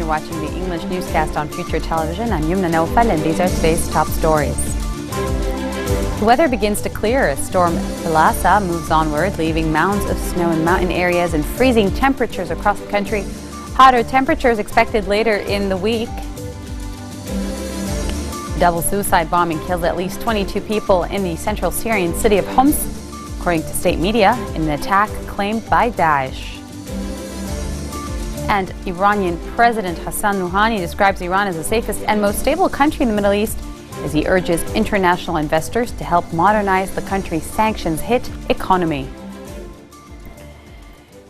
You're watching the English newscast on Future Television. I'm Yumna Naufal, and these are today's top stories. The weather begins to clear as Storm Thalassa moves onward, leaving mounds of snow in mountain areas and freezing temperatures across the country. Hotter temperatures expected later in the week. Double suicide bombing killed at least 22 people in the central Syrian city of Homs, according to state media, in an attack claimed by Daesh. And Iranian President Hassan Rouhani describes Iran as the safest and most stable country in the Middle East as he urges international investors to help modernize the country's sanctions-hit economy.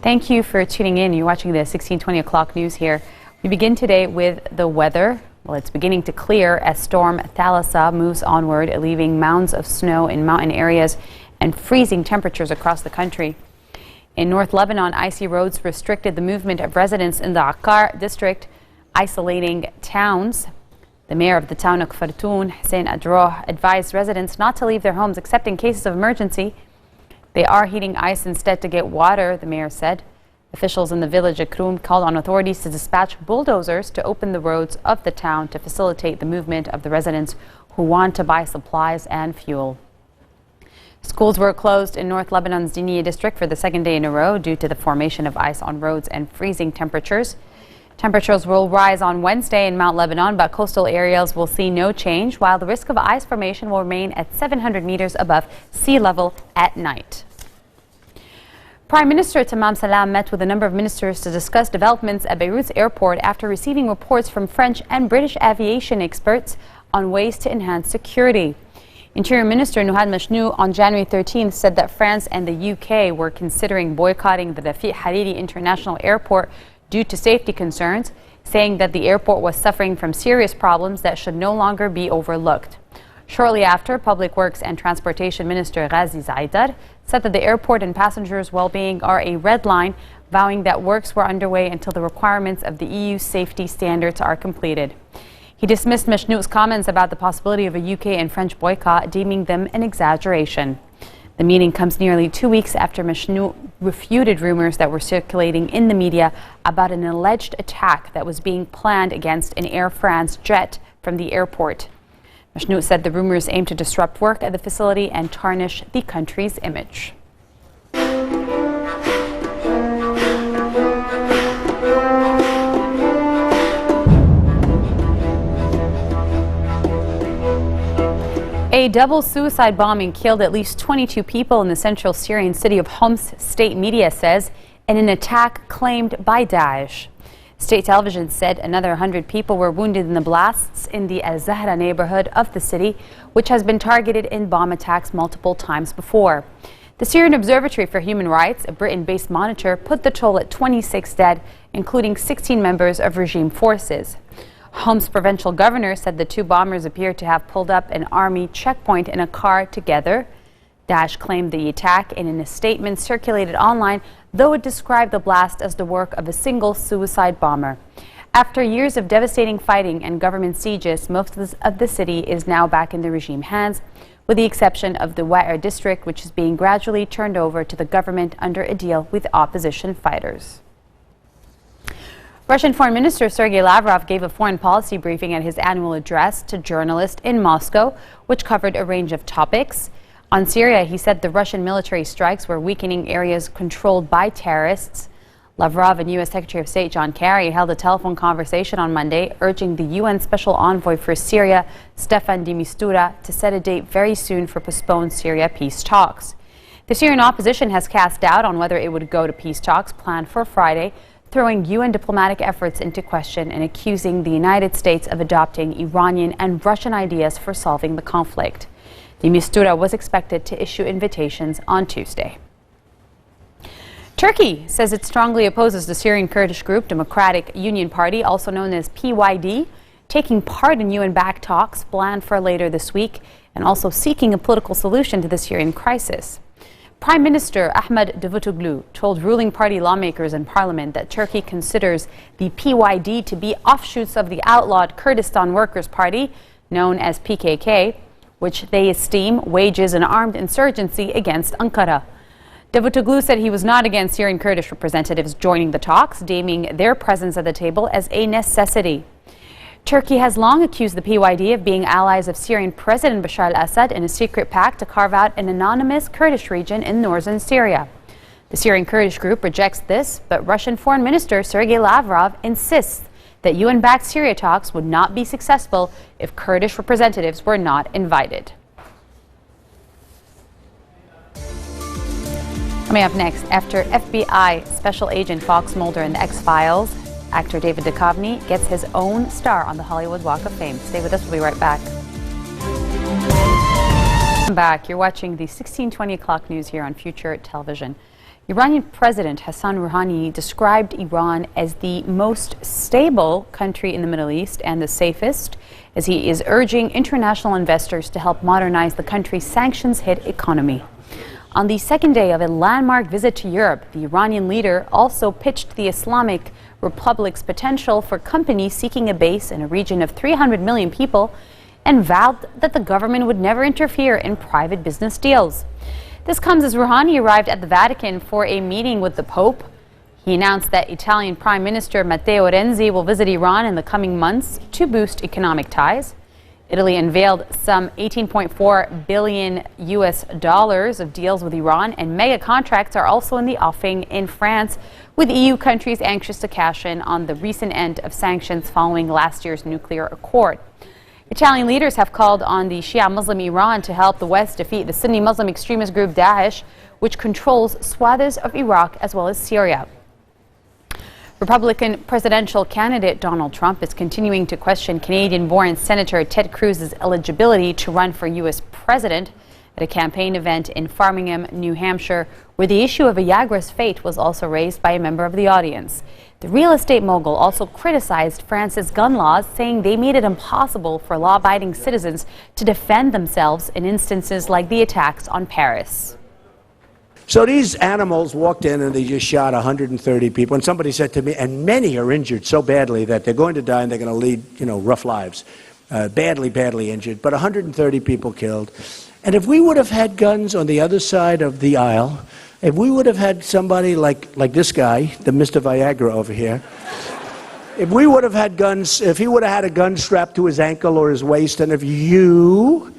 Thank you for tuning in. You're watching the 1620 o'clock news here. We begin today with the weather. Well, it's beginning to clear as Storm Thalassa moves onward, leaving mounds of snow in mountain areas and freezing temperatures across the country. In North Lebanon, icy roads restricted the movement of residents in the Akkar district, isolating towns. The mayor of the town of Khartoum, Hussein Adroh, advised residents not to leave their homes except in cases of emergency. They are heating ice instead to get water, the mayor said. Officials in the village of Krum called on authorities to dispatch bulldozers to open the roads of the town to facilitate the movement of the residents who want to buy supplies and fuel. Schools were closed in North Lebanon's Dinia district for the second day in a row due to the formation of ice on roads and freezing temperatures. Temperatures will rise on Wednesday in Mount Lebanon, but coastal areas will see no change, while the risk of ice formation will remain at 700 meters above sea level at night. Prime Minister Tamam Salam met with a number of ministers to discuss developments at Beirut's airport after receiving reports from French and British aviation experts on ways to enhance security. Interior Minister Nouhad Machnou on January 13th said that France and the UK were considering boycotting the Rafiq Hariri International Airport due to safety concerns, saying that the airport was suffering from serious problems that should no longer be overlooked. Shortly after, Public Works and Transportation Minister Ghazi Zaidar said that the airport and passengers' well-being are a red line, vowing that works were underway until the requirements of the EU safety standards are completed. He dismissed Machnou's comments about the possibility of a UK and French boycott, deeming them an exaggeration. The meeting comes nearly 2 weeks after Machnou refuted rumors that were circulating in the media about an alleged attack that was being planned against an Air France jet from the airport. Machnou said the rumors aim to disrupt work at the facility and tarnish the country's image. A double suicide bombing killed at least 22 people in the central Syrian city of Homs, state media says, in an attack claimed by Daesh. State television said another 100 people were wounded in the blasts in the Al-Zahra neighborhood of the city, which has been targeted in bomb attacks multiple times before. The Syrian Observatory for Human Rights, a Britain-based monitor, put the toll at 26 dead, including 16 members of regime forces. Homs provincial governor said the two bombers appeared to have pulled up an army checkpoint in a car together. Daesh claimed the attack in a statement circulated online, though it described the blast as the work of a single suicide bomber. After years of devastating fighting and government sieges, most of the city is now back in the regime hands, with the exception of the Wa'ir district, which is being gradually turned over to the government under a deal with opposition fighters. Russian Foreign Minister Sergei Lavrov gave a foreign policy briefing at his annual address to journalists in Moscow, which covered a range of topics. On Syria, he said the Russian military strikes were weakening areas controlled by terrorists. Lavrov and U.S. Secretary of State John Kerry held a telephone conversation on Monday, urging the UN Special Envoy for Syria, Staffan de Mistura, to set a date very soon for postponed Syria peace talks. The Syrian opposition has cast doubt on whether it would go to peace talks planned for Friday, throwing UN diplomatic efforts into question and accusing the United States of adopting Iranian and Russian ideas for solving the conflict. De Mistura was expected to issue invitations on Tuesday. Turkey says it strongly opposes the Syrian Kurdish group Democratic Union Party, also known as PYD, taking part in UN-backed talks planned for later this week and also seeking a political solution to the Syrian crisis. Prime Minister Ahmed Davutoglu told ruling party lawmakers in parliament that Turkey considers the PYD to be offshoots of the outlawed Kurdistan Workers' Party, known as PKK, which they esteem wages an armed insurgency against Ankara. Davutoglu said he was not against Syrian Kurdish representatives joining the talks, deeming their presence at the table as a necessity. Turkey has long accused the PYD of being allies of Syrian President Bashar al-Assad in a secret pact to carve out an anonymous Kurdish region in northern Syria. The Syrian Kurdish group rejects this, but Russian Foreign Minister Sergei Lavrov insists that UN-backed Syria talks would not be successful if Kurdish representatives were not invited. Coming up next, after FBI Special Agent Fox Mulder in the X-Files, actor David Duchovny gets his own star on the Hollywood Walk of Fame. Stay with us, we'll be right back. Welcome back. You're watching the 1620 o'clock news here on Future Television. Iranian President Hassan Rouhani described Iran as the most stable country in the Middle East and the safest, as he is urging international investors to help modernize the country's sanctions-hit economy. On the second day of a landmark visit to Europe, the Iranian leader also pitched the Islamic Republic's potential for companies seeking a base in a region of 300 million people and vowed that the government would never interfere in private business deals. This comes as Rouhani arrived at the Vatican for a meeting with the Pope. He announced that Italian Prime Minister Matteo Renzi will visit Iran in the coming months to boost economic ties. Italy unveiled some $18.4 billion of deals with Iran, and mega contracts are also in the offing in France, with EU countries anxious to cash in on the recent end of sanctions following last year's nuclear accord. Italian leaders have called on the Shia Muslim Iran to help the West defeat the Sunni Muslim extremist group Daesh, which controls swaths of Iraq as well as Syria. Republican presidential candidate Donald Trump is continuing to question Canadian-born Senator Ted Cruz's eligibility to run for U.S. president at a campaign event in Framingham, New Hampshire, where the issue of Viagra's fate was also raised by a member of the audience. The real estate mogul also criticized France's gun laws, saying they made it impossible for law-abiding citizens to defend themselves in instances like the attacks on Paris. So these animals walked in and they just shot 130 people. And somebody said to me, and many are injured so badly that they're going to die and they're going to lead, rough lives. Badly injured, but 130 people killed. And if we would have had guns on the other side of the aisle, if we would have had somebody like this guy, the Mr. Viagra over here, if we would have had guns, if he would have had a gun strapped to his ankle or his waist, and if you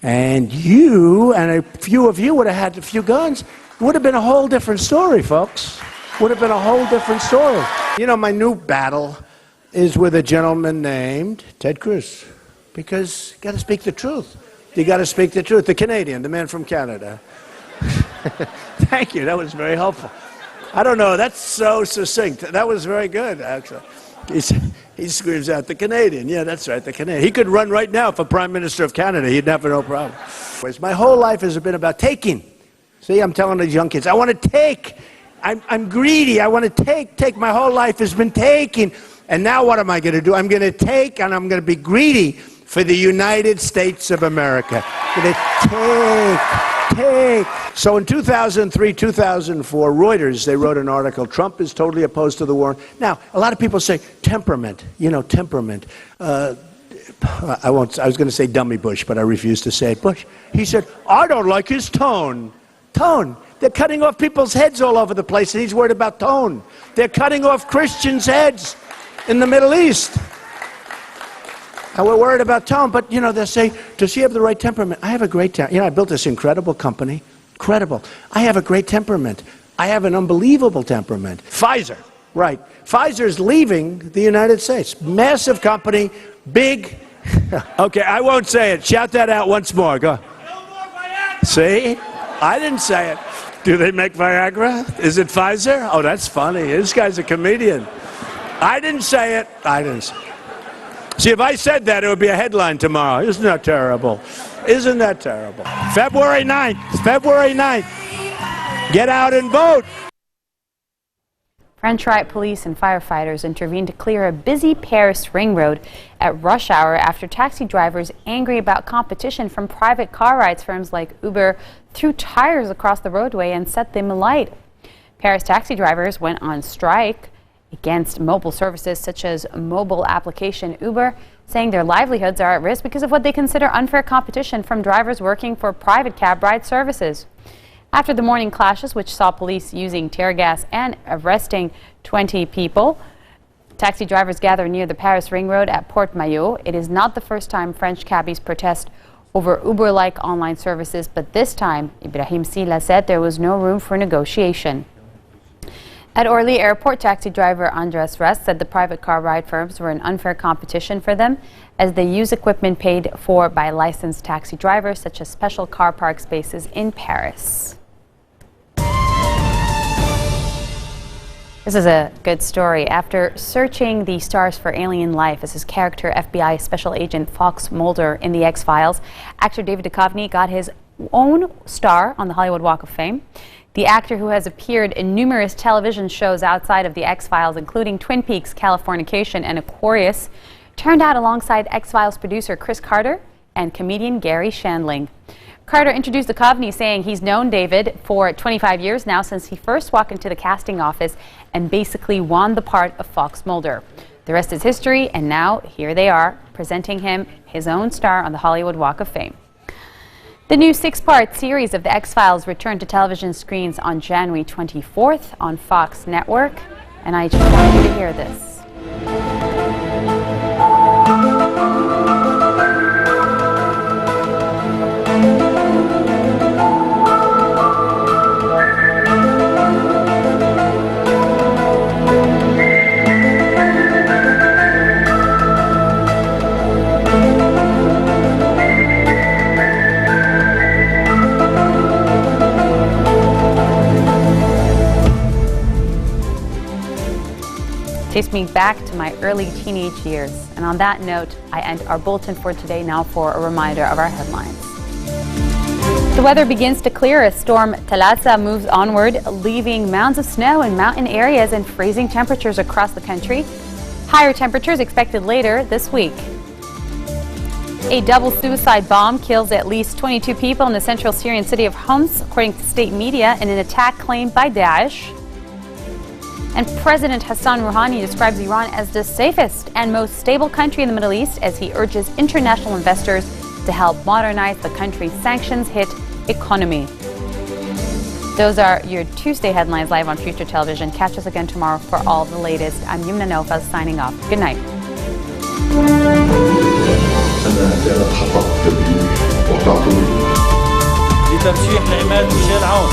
and a few of you would have had a few guns, it would have been a whole different story, folks. Would have been a whole different story. My new battle is with a gentleman named Ted Cruz, because you got to speak the truth. You got to speak the truth. The Canadian, the man from Canada. Thank you. That was very helpful. I don't know. That's so succinct. That was very good, actually. He screams out, the Canadian. Yeah, that's right, the Canadian. He could run right now for Prime Minister of Canada. He'd have no problem. My whole life has been about taking. See, I'm telling these young kids, I want to take. I'm greedy. I want to take. My whole life has been taking. And now what am I going to do? I'm going to take, and I'm going to be greedy for the United States of America. I'm going to take. So in 2003, 2004, Reuters, they wrote an article, Trump is totally opposed to the war. Now, a lot of people say temperament, temperament. I was going to say dummy Bush, but I refuse to say it. Bush, he said, I don't like his tone. Tone. They're cutting off people's heads all over the place, and he's worried about tone. They're cutting off Christians' heads in the Middle East. And we're worried about tone, but, they say, does he have the right temperament? I have a great temperament. I built this incredible company. Incredible. I have a great temperament. I have an unbelievable temperament. Pfizer, right. Pfizer's leaving the United States. Massive company, big. Okay, I won't say it. Shout that out once more. Go. See? I didn't say it. Do they make Viagra? Is it Pfizer? Oh, that's funny. This guy's a comedian. I didn't say it. I didn't say it. See, if I said that, it would be a headline tomorrow. Isn't that terrible? Isn't that terrible? February 9th. February 9th. Get out and vote. French riot police and firefighters intervened to clear a busy Paris ring road at rush hour after taxi drivers angry about competition from private car rides firms like Uber threw tires across the roadway and set them alight. Paris taxi drivers went on strike against mobile services such as mobile application Uber, saying their livelihoods are at risk because of what they consider unfair competition from drivers working for private cab ride services. After the morning clashes, which saw police using tear gas and arresting 20 people, taxi drivers gather near the Paris Ring Road at Port Maillot. It is not the first time French cabbies protest over Uber-like online services, but this time, Ibrahim Sila said there was no room for negotiation. At Orly Airport, taxi driver Andres Rest said the private car ride firms were an unfair competition for them as they use equipment paid for by licensed taxi drivers, such as special car park spaces in Paris. This is a good story. After searching the stars for alien life as his character FBI Special Agent Fox Mulder in The X-Files, actor David Duchovny got his own star on the Hollywood Walk of Fame. The actor, who has appeared in numerous television shows outside of The X-Files, including Twin Peaks, Californication, and Aquarius, turned out alongside X-Files producer Chris Carter and comedian Gary Shandling. Carter introduced Duchovny, saying he's known David for 25 years now, since he first walked into the casting office and basically won the part of Fox Mulder. The rest is history, and now here they are, presenting him his own star on the Hollywood Walk of Fame. The new 6-part series of The X-Files returned to television screens on January 24th on Fox Network, and I just want you to hear this. Takes me back to my early teenage years. And on that note, I end our bulletin for today. Now for a reminder of our headlines. The weather begins to clear as storm Thalassa moves onward, leaving mounds of snow in mountain areas and freezing temperatures across the country. Higher temperatures expected later this week. A double suicide bomb kills at least 22 people in the central Syrian city of Homs, according to state media, in an attack claimed by Daesh. And President Hassan Rouhani describes Iran as the safest and most stable country in the Middle East as he urges international investors to help modernize the country's sanctions-hit economy. Those are your Tuesday headlines live on Future Television. Catch us again tomorrow for all the latest. I'm Yumna Nofaz signing off. Good night. لترشيح العماد ميشيل عون.